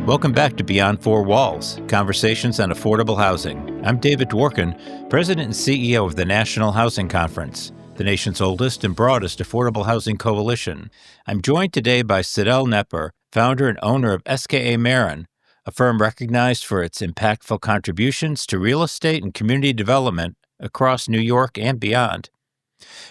Welcome back to Beyond Four Walls, Conversations on Affordable Housing. I'm David Dworkin, President and CEO of the National Housing Conference, the nation's oldest and broadest affordable housing coalition. I'm joined today by Sydelle Knepper, founder and owner of SKA Marin, a firm recognized for its impactful contributions to real estate and community development across New York and beyond.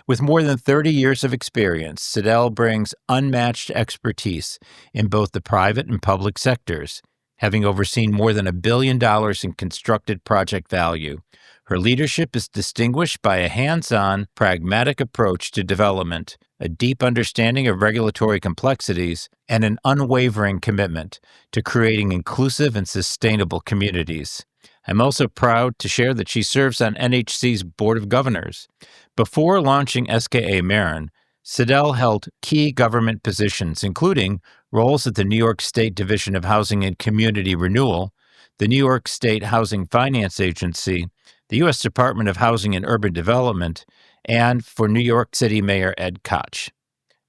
With more than 30 years of experience, Sydelle brings unmatched expertise in both the private and public sectors, having overseen more than $1 billion in constructed project value. Her leadership is distinguished by a hands-on, pragmatic approach to development, a deep understanding of regulatory complexities, and an unwavering commitment to creating inclusive and sustainable communities. I'm also proud to share that she serves on NHC's Board of Governors. Before launching SKA Marin, Sydelle held key government positions, including roles at the New York State Division of Housing and Community Renewal, the New York State Housing Finance Agency, the U.S. Department of Housing and Urban Development, and for New York City Mayor Ed Koch.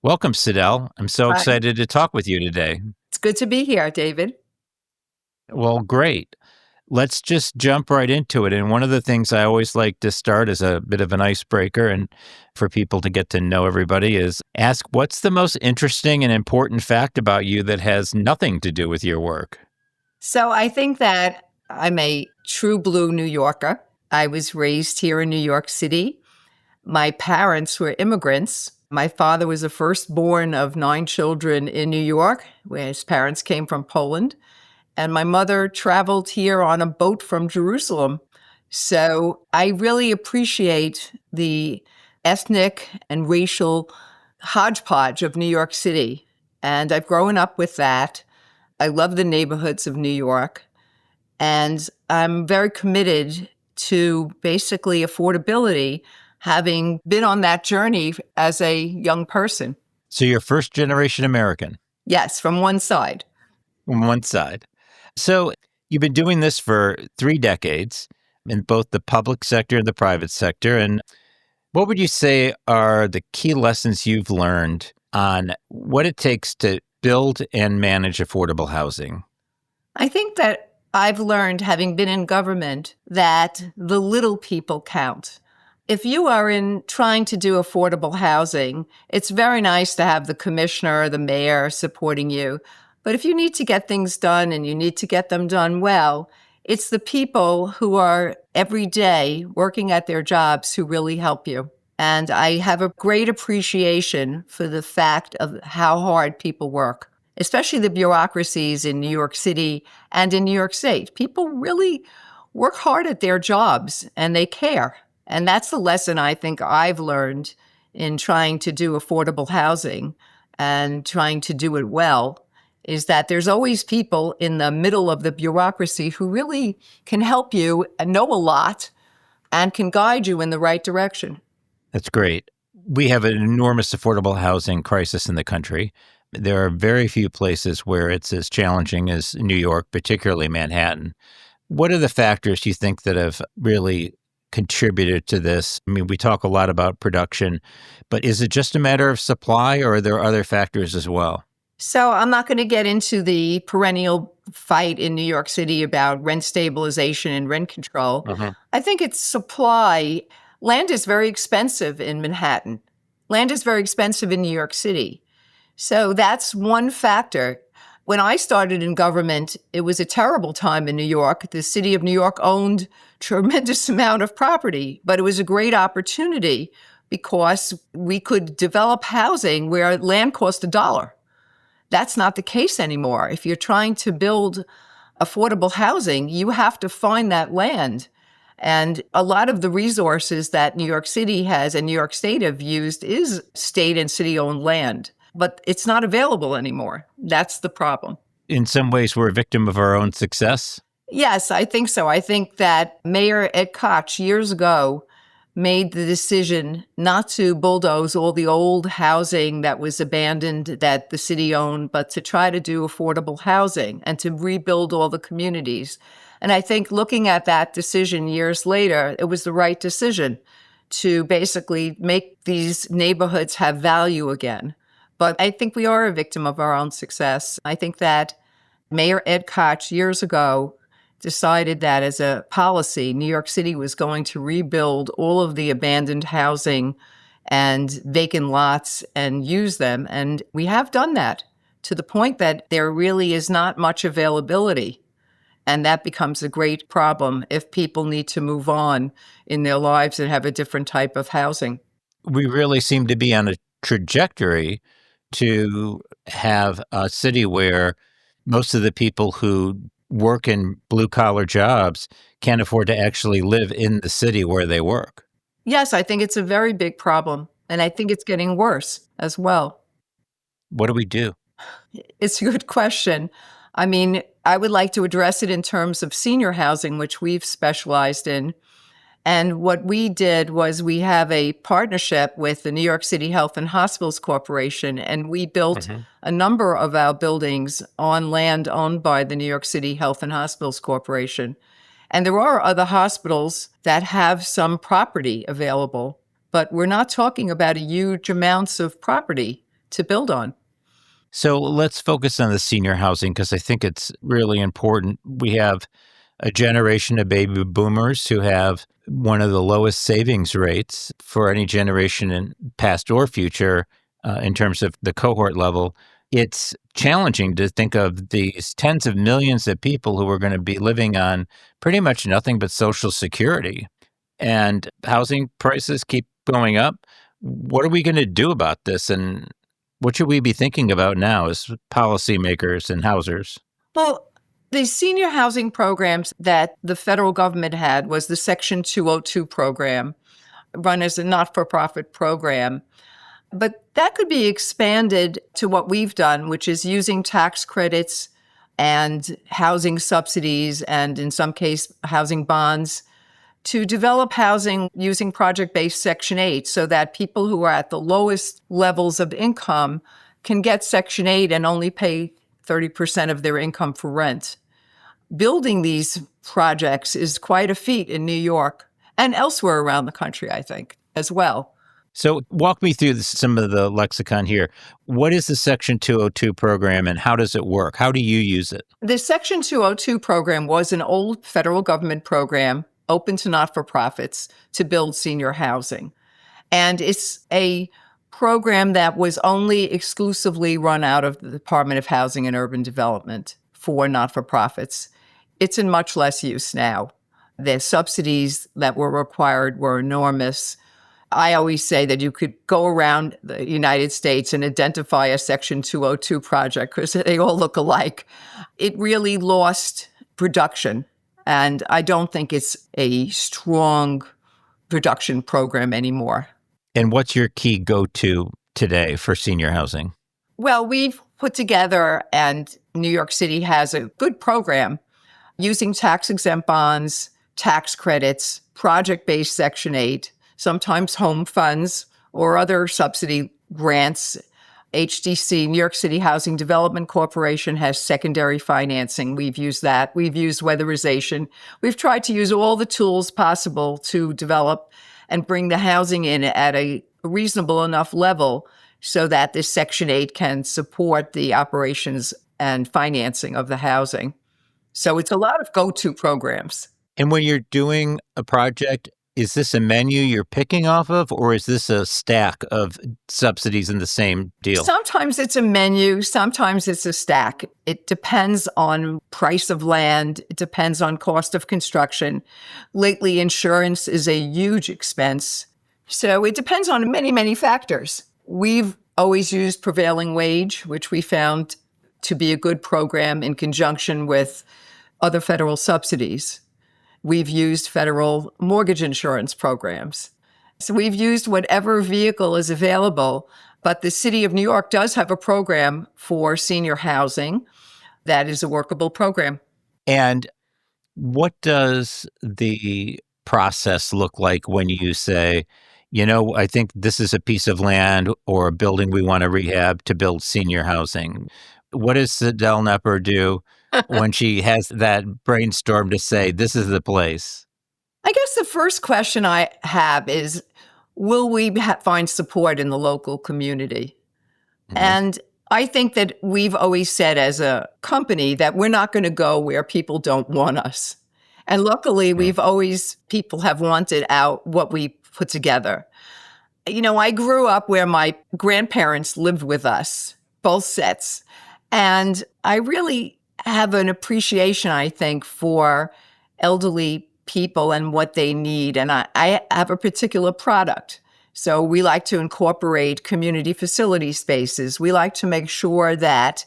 Welcome, Sydelle. I'm so excited to talk with you today. It's good to be here, David. Well, great. Let's just jump right into it. And one of the things I always like to start as a bit of an icebreaker and for people to get to know everybody is ask, what's the most interesting and important fact about you that has nothing to do with your work? So I think that I'm a true blue New Yorker. I was raised here in New York City. My parents were immigrants. My father was the firstborn of 9 children in New York, where his parents came from Poland. And my mother traveled here on a boat from Jerusalem. So I really appreciate the ethnic and racial hodgepodge of New York City. And I've grown up with that. I love the neighborhoods of New York. And I'm very committed to basically affordability, having been on that journey as a young person. So you're first generation American? Yes, from one side. From one side. So you've been doing this for 3 decades in both the public sector and the private sector. And what would you say are the key lessons you've learned on what it takes to build and manage affordable housing? I think that I've learned, having been in government, that the little people count. If you are in trying to do affordable housing, it's very nice to have the commissioner, the mayor supporting you. But if you need to get things done and you need to get them done well, it's the people who are every day working at their jobs who really help you. And I have a great appreciation for the fact of how hard people work, especially the bureaucracies in New York City and in New York State. People really work hard at their jobs and they care. And that's the lesson I think I've learned in trying to do affordable housing and trying to do it well, is that there's always people in the middle of the bureaucracy who really can help you and know a lot and can guide you in the right direction. That's great. We have an enormous affordable housing crisis in the country. There are very few places where it's as challenging as New York, particularly Manhattan. What are the factors you think that have really contributed to this? I mean, we talk a lot about production, but is it just a matter of supply or are there other factors as well? So I'm not going to get into the perennial fight in New York City about rent stabilization and rent control. I think it's supply. Land is very expensive in Manhattan. Land is very expensive in New York City. So that's one factor. When I started in government, it was a terrible time in New York. The city of New York owned a tremendous amount of property, but it was a great opportunity because we could develop housing where land cost $1. That's not the case anymore. If you're trying to build affordable housing, you have to find that land. And a lot of the resources that New York City has and New York State have used is state and city-owned land. But it's not available anymore. That's the problem. In some ways, we're a victim of our own success. Yes, I think so. I think that Mayor Ed Koch years ago made the decision not to bulldoze all the old housing that was abandoned that the city owned, but to try to do affordable housing and to rebuild all the communities. And I think looking at that decision years later, it was the right decision to basically make these neighborhoods have value again. But I think we are a victim of our own success. I think that Mayor Ed Koch years ago decided that as a policy, New York City was going to rebuild all of the abandoned housing and vacant lots and use them. And we have done that to the point that there really is not much availability. And that becomes a great problem if people need to move on in their lives and have a different type of housing. We really seem to be on a trajectory to have a city where most of the people who work in blue collar jobs can't afford to actually live in the city where they work. Yes, I think it's a very big problem. And I think it's getting worse as well. What do we do? It's a good question. I mean, I would like to address it in terms of senior housing, which we've specialized in. And what we did was we have a partnership with the New York City Health and Hospitals Corporation, and we built a number of our buildings on land owned by the New York City Health and Hospitals Corporation. And there are other hospitals that have some property available, but we're not talking about a huge amounts of property to build on. So let's focus on the senior housing because I think it's really important. We have a generation of baby boomers who have one of the lowest savings rates for any generation in past or future in terms of the cohort level. It's challenging to think of these tens of millions of people who are going to be living on pretty much nothing but Social Security. And housing prices keep going up. What are we going to do about this? And what should we be thinking about now as policymakers and housers? Well, the senior housing programs that the federal government had was the Section 202 program, run as a not-for-profit program. But that could be expanded to what we've done, which is using tax credits and housing subsidies and, in some case, housing bonds to develop housing using project-based Section 8 so that people who are at the lowest levels of income can get Section 8 and only pay 30% of their income for rent. Building these projects is quite a feat in New York and elsewhere around the country, I think, as well. So walk me through some of the lexicon here. What is the Section 202 program and how does it work? How do you use it? The Section 202 program was an old federal government program open to not-for-profits to build senior housing. And it's a program that was only exclusively run out of the Department of Housing and Urban Development for not-for-profits. It's in much less use now. The subsidies that were required were enormous. I always say that you could go around the United States and identify a Section 202 project because they all look alike. It really lost production, and I don't think it's a strong production program anymore. And what's your key go-to today for senior housing? Well, we've put together, and New York City has a good program using tax-exempt bonds, tax credits, project-based Section 8, sometimes home funds or other subsidy grants. HDC, New York City Housing Development Corporation, has secondary financing. We've used that. We've used weatherization. We've tried to use all the tools possible to develop and bring the housing in at a reasonable enough level so that this Section 8 can support the operations and financing of the housing. So it's a lot of go-to programs. And when you're doing a project, is this a menu you're picking off of, or is this a stack of subsidies in the same deal? Sometimes it's a menu, sometimes it's a stack. It depends on price of land. It depends on cost of construction. Lately, insurance is a huge expense. So it depends on many, many factors. We've always used prevailing wage, which we found to be a good program in conjunction with other federal subsidies. We've used federal mortgage insurance programs. So we've used whatever vehicle is available, but the city of New York does have a program for senior housing that is a workable program. And what does the process look like when you say, I think this is a piece of land or a building we want to rehab to build senior housing? What does Sydelle Knepper do when she has that brainstorm to say, this is the place? I guess the first question I have is, will we find support in the local community? Mhm. And I think that we've always said as a company that we're not going to go where people don't want us. And luckily, Mm. people have wanted out what we put together. I grew up where my grandparents lived with us, both sets. And I really have an appreciation, I think, for elderly people and what they need. And I have a particular product. So we like to incorporate community facility spaces. We like to make sure that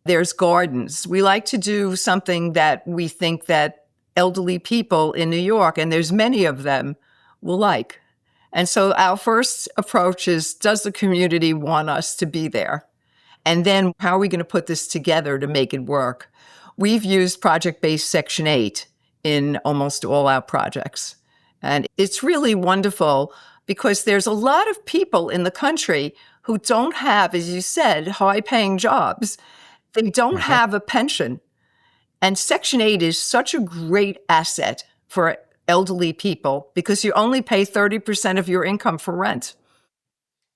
there's gardens. We like to do something that we think that elderly people in New York, and there's many of them, will like. And so our first approach is, does the community want us to be there? And then how are we going to put this together to make it work? We've used project-based Section 8 in almost all our projects. And it's really wonderful because there's a lot of people in the country who don't have, as you said, high-paying jobs. They don't have a pension. And Section 8 is such a great asset for elderly people because you only pay 30% of your income for rent.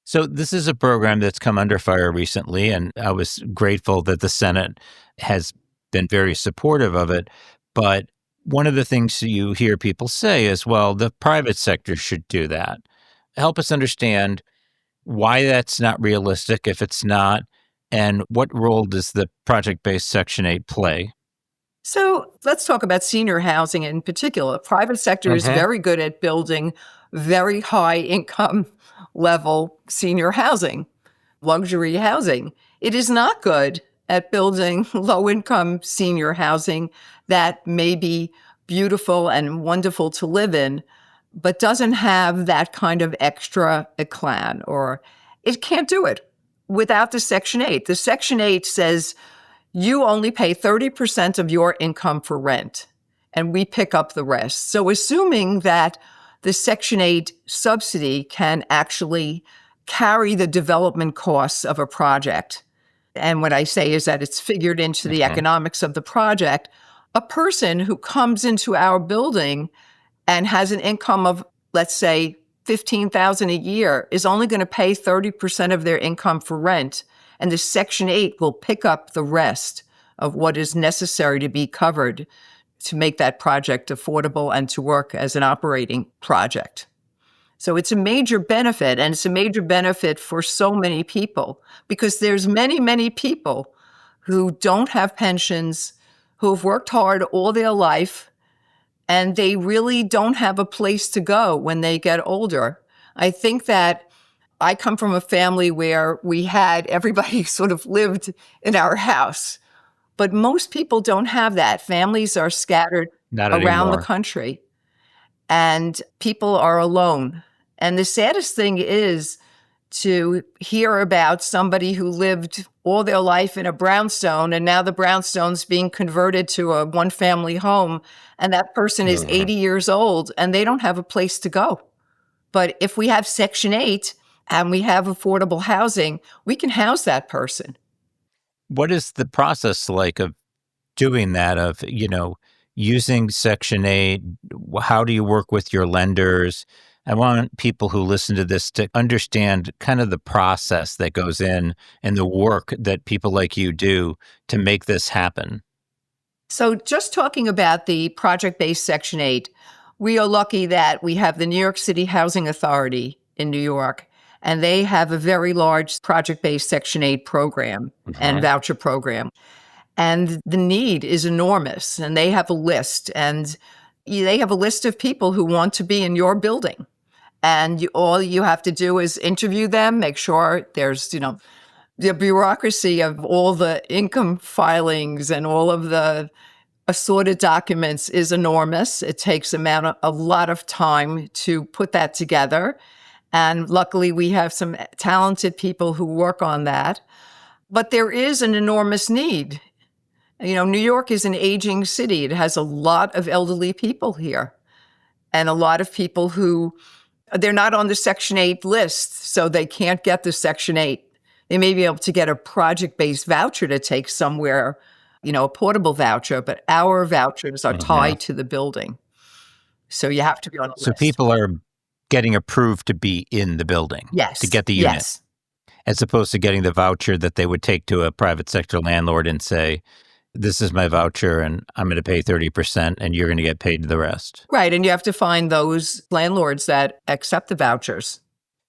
So this is a program that's come under fire recently, and I was grateful that the Senate has been very supportive of it. But one of the things you hear people say is, well, the private sector should do that. Help us understand why that's not realistic if it's not, and what role does the project-based Section 8 play? So let's talk about senior housing in particular. Private sector is very good at building very high income level senior housing, luxury housing. It is not good at building low income senior housing that may be beautiful and wonderful to live in, but doesn't have that kind of extra eclat, or it can't do it without the Section 8. The Section 8 says you only pay 30% of your income for rent, and we pick up the rest. So assuming that the Section 8 subsidy can actually carry the development costs of a project, and what I say is that it's figured into the economics of the project, a person who comes into our building and has an income of, let's say, $15,000 a year is only going to pay 30% of their income for rent, and the Section 8 will pick up the rest of what is necessary to be covered to make that project affordable and to work as an operating project. So it's a major benefit, and it's a major benefit for so many people because there's many, many people who don't have pensions, who have worked hard all their life, and they really don't have a place to go when they get older. I think that I come from a family where we had everybody sort of lived in our house, but most people don't have that. Families are scattered Not around the anymore. country, and people are alone. And the saddest thing is to hear about somebody who lived all their life in a brownstone, and now the brownstone's being converted to a one-family home, and that person is 80 years old, and they don't have a place to go. But if we have Section 8 and we have affordable housing, we can house that person. What is the process like of doing that, of, using Section 8? How do you work with your lenders? I want people who listen to this to understand kind of the process that goes in and the work that people like you do to make this happen. So just talking about the project-based Section 8, we are lucky that we have the New York City Housing Authority in New York, and they have a very large project-based Section 8 program and voucher program. And the need is enormous, and they have a list, and they have a list of people who want to be in your building. And all you have to do is interview them, make sure there's, the bureaucracy of all the income filings and all of the assorted documents is enormous. It takes a lot of time to put that together. And luckily, we have some talented people who work on that. But there is an enormous need. New York is an aging city. It has a lot of elderly people here, and a lot of people who they're not on the Section 8 list, so they can't get the Section 8. They may be able to get a project-based voucher to take somewhere, a portable voucher, but our vouchers are tied to the building. So you have to be on a So list. people are getting approved to be in the building, Yes. to get the unit. Yes. as opposed to getting the voucher that they would take to a private sector landlord and say, this is my voucher and I'm going to pay 30% and you're going to get paid the rest. Right. And you have to find those landlords that accept the vouchers.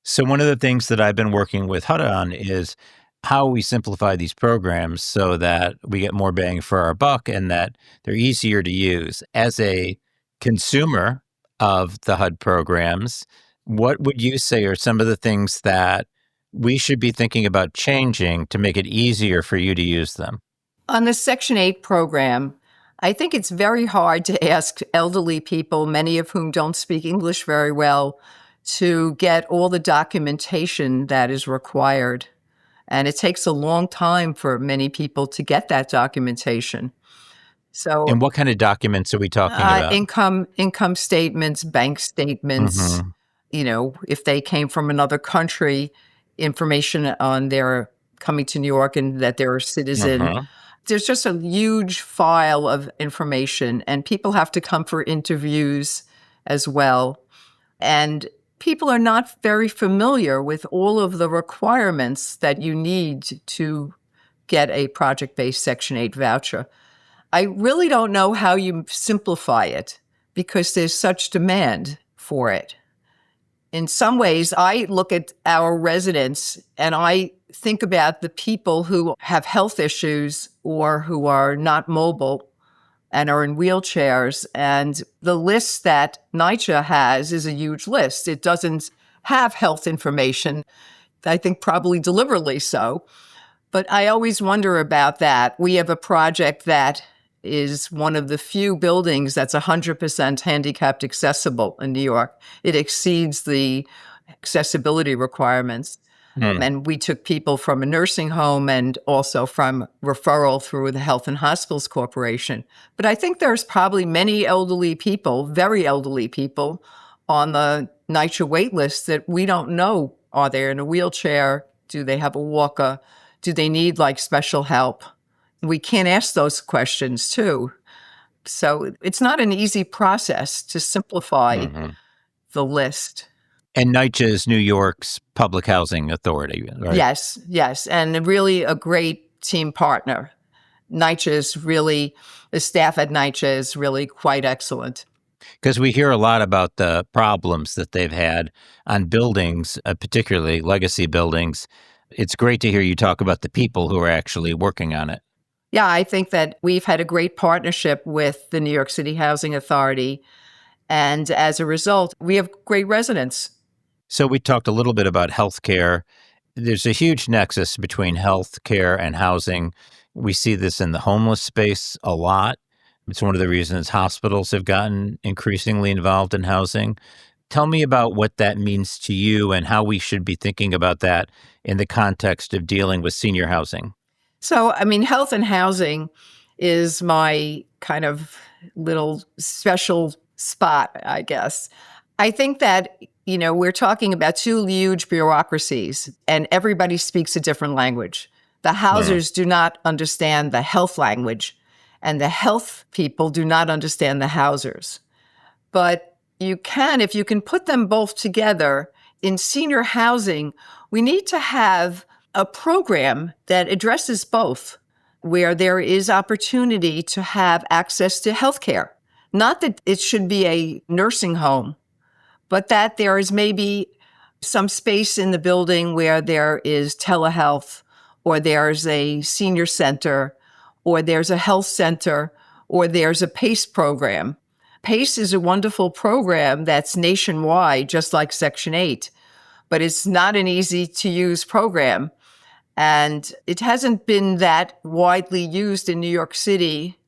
So one of the things that I've been working with HUD on is how we simplify these programs so that we get more bang for our buck and that they're easier to use. As a consumer of the HUD programs, what would you say are some of the things that we should be thinking about changing to make it easier for you to use them? On the Section 8 program, I think it's very hard to ask elderly people, many of whom don't speak English very well, to get all the documentation that is required. And it takes a long time for many people to get that documentation. So And what kind of documents are we talking about? income statements, bank statements, Hmm. if they came from another country, information on their coming to New York and that they're a citizen. Uh-huh. There's just a huge file of information, and people have to come for interviews as well. And people are not very familiar with all of the requirements that you need to get a project-based Section 8 voucher. I really don't know how you simplify it because there's such demand for it. In some ways, I look at our residents and I think about the people who have health issues or who are not mobile and are in wheelchairs. And the list that NYCHA has is a huge list. It doesn't have health information, I think probably deliberately so. But I always wonder about that. We have a project that is one of the few buildings that's 100% handicapped accessible in New York. It exceeds the accessibility requirements. And we took people from a nursing home and also from referral through the Health and Hospitals Corporation. But I think there's probably many elderly people, very elderly people, on the NYCHA wait list that we don't know. Are they in a wheelchair? Do they have a walker? Do they need like special help? We can't ask those questions too. So it's not an easy process to simplify Hmm. the list. And NYCHA is New York's public housing authority, right? Yes, yes. And really a great team partner. NYCHA is really, the staff at NYCHA is really quite excellent. Because we hear a lot about the problems that they've had on buildings, particularly legacy buildings. It's great to hear you talk about the people who are actually working on it. Yeah, I think that we've had a great partnership with the New York City Housing Authority. And as a result, we have great residents. So we talked a little bit about healthcare. There's a huge nexus between healthcare and housing. We see this in the homeless space a lot. It's one of the reasons hospitals have gotten increasingly involved in housing. Tell me about what that means to you and how we should be thinking about that in the context of dealing with senior housing. So, I mean, health and housing is my kind of little special spot, I guess. I think that, we're talking about two huge bureaucracies and everybody speaks a different language. The housers do not understand the health language, and the health people do not understand the housers. But you can, if you can put them both together in senior housing, we need to have a program that addresses both, where there is opportunity to have access to healthcare. Not that it should be a nursing home, but that there is maybe some space in the building where there is telehealth, or there's a senior center, or there's a health center, or there's a PACE program. PACE is a wonderful program that's nationwide, just like Section 8, but it's not an easy to use program. And it hasn't been that widely used in New York City.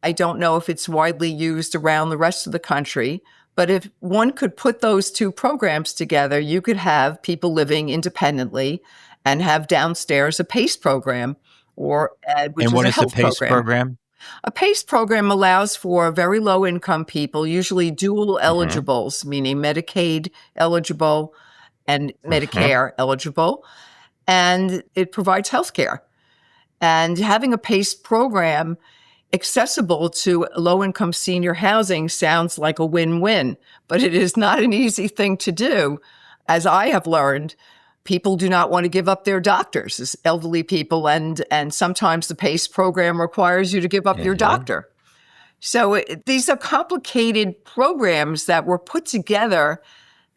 I don't know if it's widely used around the rest of the country, but if one could put those two programs together, you could have people living independently and have downstairs a PACE program, which And is what a is the health PACE program. program? A PACE program allows for very low income people, usually dual Hmm. eligibles, meaning Medicaid eligible and Hmm. Medicare eligible, and it provides health care. And having a PACE program accessible to low-income senior housing sounds like a win-win, but it is not an easy thing to do. As I have learned, people do not want to give up their doctors as elderly people, and sometimes the PACE program requires you to give up your Mhm. doctor. So these are complicated programs that were put together,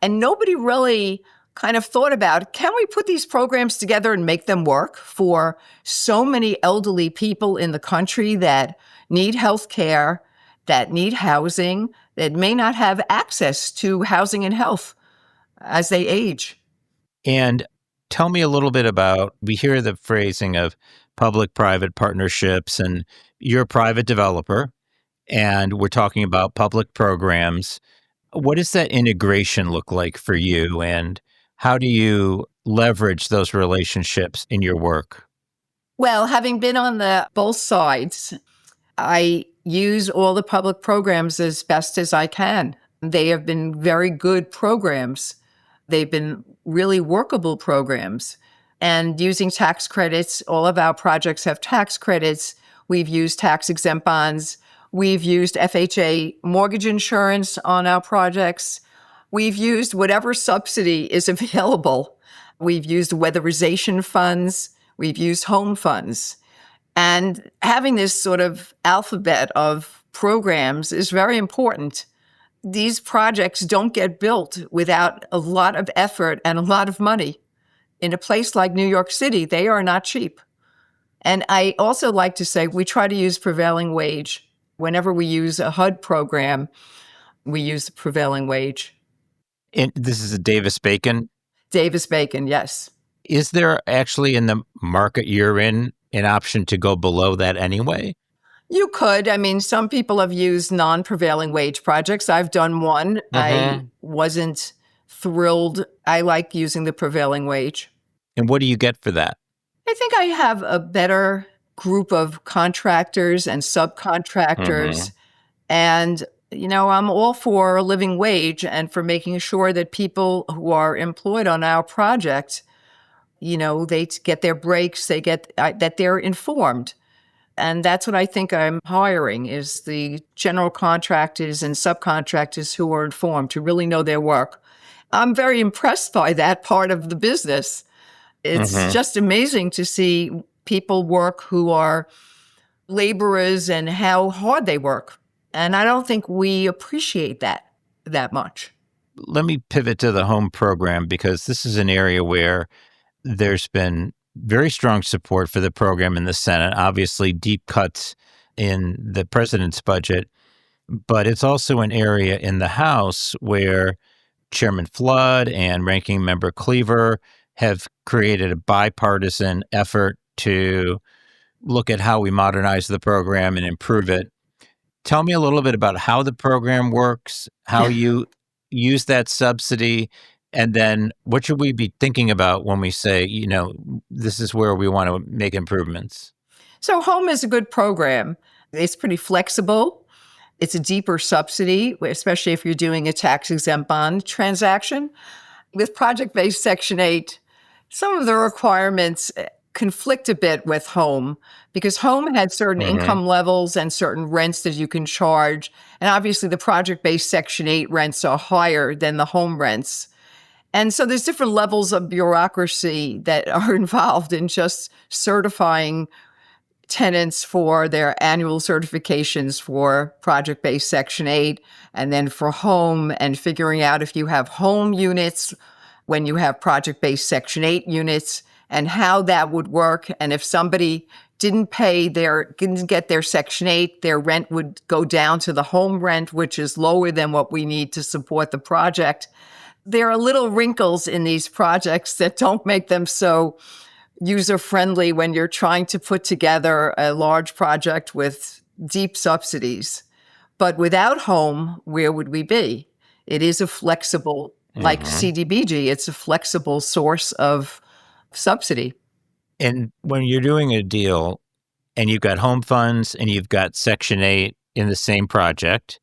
and nobody really kind of thought about, can we put these programs together and make them work for so many elderly people in the country that need health care, that need housing, that may not have access to housing and health as they age? And tell me a little bit about, we hear the phrasing of public-private partnerships, and you're a private developer, and we're talking about public programs. What does that integration look like for you, and how do you leverage those relationships in your work? Well, having been on the both sides, I use all the public programs as best as I can. They have been very good programs. They've been really workable programs. And using tax credits, all of our projects have tax credits. We've used tax exempt bonds. We've used FHA mortgage insurance on our projects. We've used whatever subsidy is available. We've used weatherization funds. We've used home funds. And having this sort of alphabet of programs is very important. These projects don't get built without a lot of effort and a lot of money. In a place like New York City, they are not cheap. And I also like to say we try to use prevailing wage. Whenever we use a HUD program, we use the prevailing wage. And this is a Davis Bacon. Davis Bacon, yes. Is there actually, in the market you're in, an option to go below that anyway? You could. I mean, some people have used non prevailing wage projects. I've done one. I Mhm. wasn't thrilled. I like using the prevailing wage. And what do you get for that? I think I have a better group of contractors and subcontractors. Mhm. And, I'm all for a living wage and for making sure that people who are employed on our project, they get their breaks, that they're informed. And that's what I think I'm hiring is the general contractors and subcontractors who are informed, to really know their work. I'm very impressed by that part of the business. It's Mhm. just amazing to see people work who are laborers and how hard they work. And I don't think we appreciate that much. Let me pivot to the home program, because this is an area where there's been very strong support for the program in the Senate, obviously deep cuts in the president's budget, but it's also an area in the House where Chairman Flood and Ranking Member Cleaver have created a bipartisan effort to look at how we modernize the program and improve it. Tell me a little bit about how the program works, how you use that subsidy, and then what should we be thinking about when we say, this is where we want to make improvements? So, home is a good program. It's pretty flexible. It's a deeper subsidy, especially if you're doing a tax exempt bond transaction. With project based Section 8, some of the requirements conflict a bit with home because home had certain Hmm. income levels and certain rents that you can charge. And obviously, the project based Section 8 rents are higher than the home rents. And so there's different levels of bureaucracy that are involved in just certifying tenants for their annual certifications for project based Section 8, and then for home, and figuring out if you have home units when you have project based Section 8 units and how that would work. And if somebody didn't get their Section 8, their rent would go down to the home rent, which is lower than what we need to support the project. There are little wrinkles in these projects that don't make them so user friendly when you're trying to put together a large project with deep subsidies. But without home, where would we be? It is a flexible, like Hmm. CDBG, it's a flexible source of subsidy. And when you're doing a deal and you've got home funds and you've got Section 8 in the same project,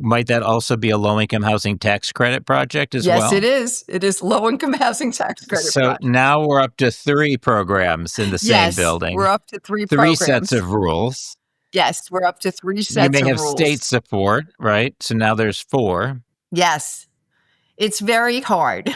might that also be a low income housing tax credit project as Yes, it well? is. It is low income housing tax credit So project. now we're up to three programs in the same Yes, we're building, up to three three sets programs. of rules. Yes, we're up to three You sets may of have rules. state support, right? So now there's four. Yes, it's very hard.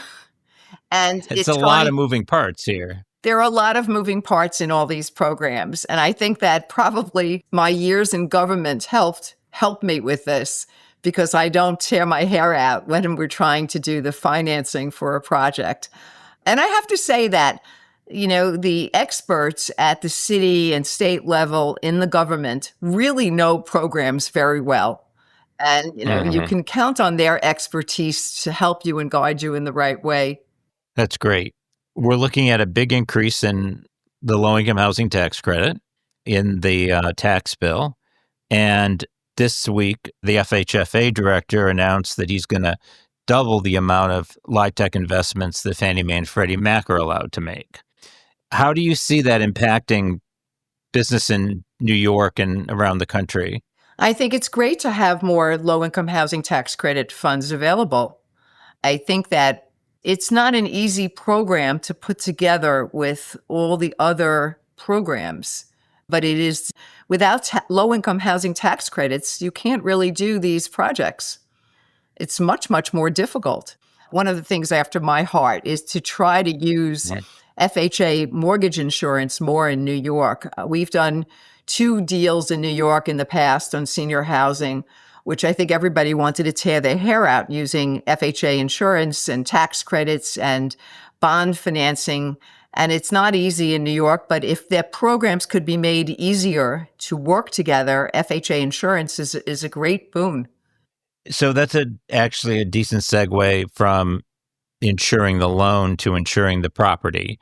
And It's a lot of moving parts here. there are a lot of moving parts in all these programs. And I think that probably my years in government helped me with this because I don't tear my hair out when we're trying to do the financing for a project. And I have to say that, the experts at the city and state level in the government really know programs very well. And, you Hmm. can count on their expertise to help you and guide you in the right way. That's great. We're looking at a big increase in the low income housing tax credit in the tax bill. And this week, the FHFA director announced that he's going to double the amount of LIHTC investments that Fannie Mae and Freddie Mac are allowed to make. How do you see that impacting business in New York and around the country? I think it's great to have more low income housing tax credit funds available. I think that it's not an easy program to put together with all the other programs, but it is without low income housing tax credits, you can't really do these projects. It's much, much more difficult. One of the things after my heart is to try to use Mhm. FHA mortgage insurance more in New York. We've done 2 deals in New York in the past on senior housing, which I think everybody wanted to tear their hair out using FHA insurance and tax credits and bond financing. And it's not easy in New York, but if their programs could be made easier to work together, FHA insurance is a great boon. So that's actually a decent segue from insuring the loan to insuring the property.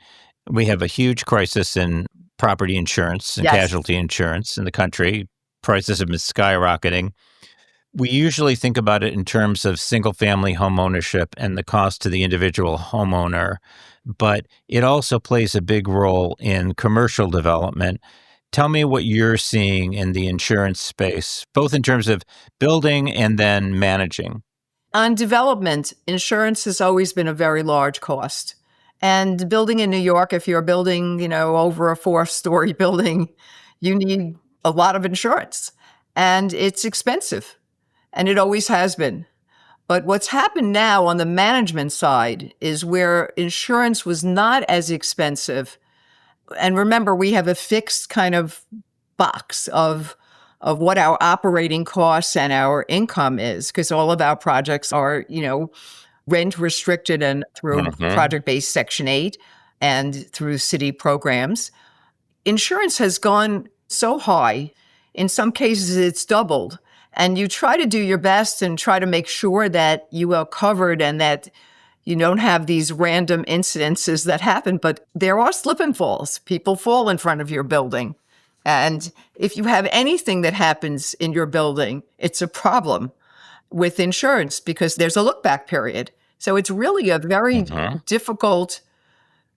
We have a huge crisis in property insurance and Yes. casualty insurance in the country. Prices have been skyrocketing. We usually think about it in terms of single family home ownership and the cost to the individual homeowner, but it also plays a big role in commercial development. Tell me what you're seeing in the insurance space, both in terms of building and then managing. On development, insurance has always been a very large cost. And building in New York, if you're building, over a 4-story building, you need a lot of insurance. And it's expensive, and it always has been. But what's happened now on the management side is where insurance was not as expensive. And remember, we have a fixed kind of box of what our operating costs and our income is, because all of our projects are, rent restricted and through Hmm. project based Section 8 and through city programs. Insurance has gone so high. In some cases, it's doubled. And you try to do your best and try to make sure that you are covered and that you don't have these random incidences that happen, but there are slip and falls. People fall in front of your building. And if you have anything that happens in your building, it's a problem with insurance because there's a look back period. So it's really a very Hmm. difficult,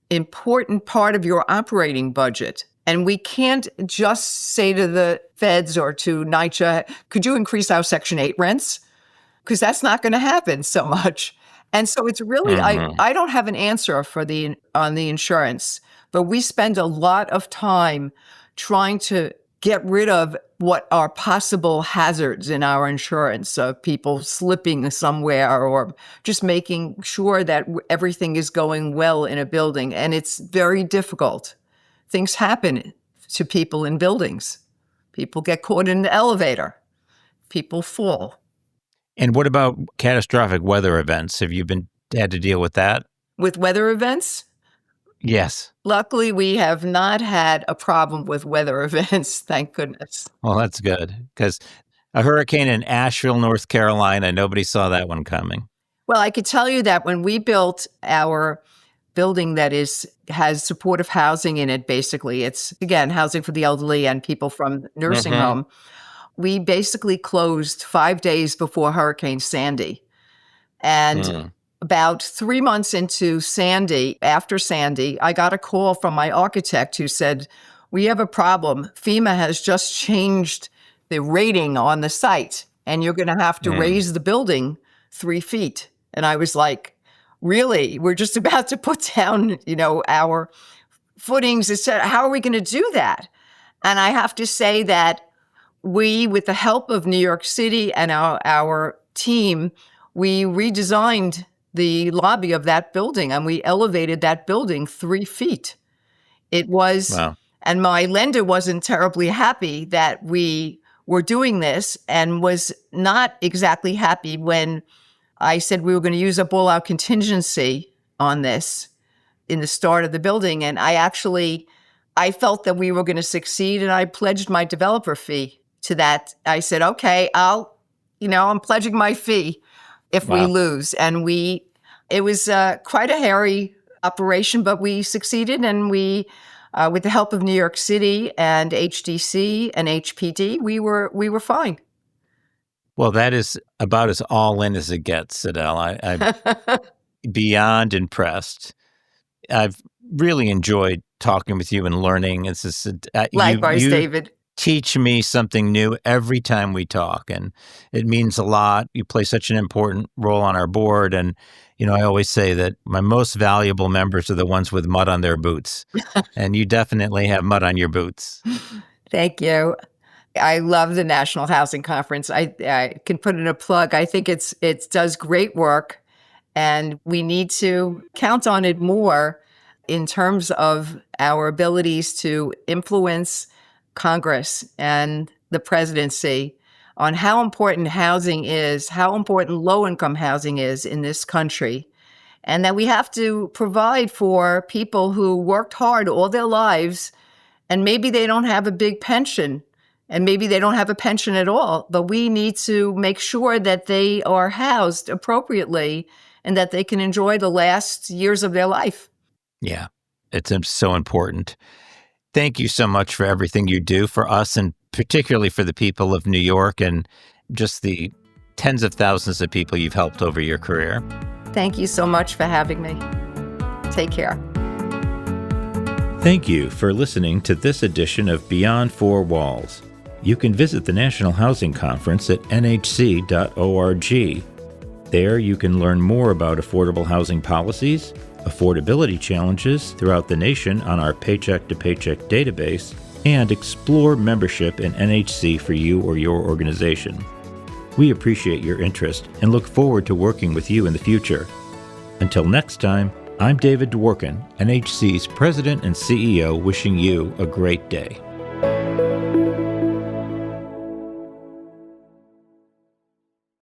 important part of your operating budget. And we can't just say to the feds or to NYCHA, could you increase our Section 8 rents? Because that's not going to happen so much. And so it's really, Hmm. I don't have an answer for on the insurance, but we spend a lot of time trying to get rid of what are possible hazards in our insurance of people slipping somewhere or just making sure that everything is going well in a building. And it's very difficult. Things happen to people in buildings. People get caught in the elevator. People fall. And what about catastrophic weather events? Have you had to deal with that? With weather events, Yes. luckily, we have not had a problem with weather events, thank goodness. Well, that's good because a hurricane in Asheville, North Carolina, nobody saw that one coming. Well, I could tell you that when we built our building that has supportive housing in it, basically, it's again housing for the elderly and people from nursing Hmm. home. We basically closed 5 days before Hurricane Sandy. And Mm. about 3 months into Sandy, after Sandy, I got a call from my architect who said, we have a problem. FEMA has just changed the rating on the site, and you're going to have to Mm. raise the building 3 feet. And I was like, really? We're just about to put down, our footings, etc. How are we going to do that? And I have to say that we, with the help of New York City and our team, we redesigned the lobby of that building, and we elevated that building 3 feet. It was, Wow. and my lender wasn't terribly happy that we were doing this, and was not exactly happy when I said we were going to use up all our contingency on this in the start of the building. And I felt that we were going to succeed, and I pledged my developer fee to that. I said, okay, I'm pledging my fee if we Wow. lose. And it was quite a hairy operation, but we succeeded. And with the help of New York City and HDC and HPD, we were fine. Well, that is about as all in as it gets, Sydelle. I'm beyond impressed. I've really enjoyed talking with you and learning. It's just, Likewise, you David. teach me something new every time we talk, and it means a lot. You play such an important role on our board, and I always say that my most valuable members are the ones with mud on their boots, and you definitely have mud on your boots. Thank you. I love the National Housing Conference. I can put in a plug. I think it does great work, and we need to count on it more in terms of our abilities to influence Congress and the presidency on how important housing is, how important low-income housing is in this country, and that we have to provide for people who worked hard all their lives, and maybe they don't have a big pension, and maybe they don't have a pension at all, but we need to make sure that they are housed appropriately and that they can enjoy the last years of their life. Yeah, it's so important. Thank you so much for everything you do for us, and particularly for the people of New York and just the tens of thousands of people you've helped over your career. Thank you so much for having me. Take care. Thank you for listening to this edition of Beyond Four Walls. You can visit the National Housing Conference at nhc.org. There you can learn more about affordable housing policies, affordability challenges throughout the nation on our Paycheck to Paycheck database, and explore membership in NHC for you or your organization. We appreciate your interest and look forward to working with you in the future. Until next time, I'm David Dworkin, NHC's President and CEO, wishing you a great day.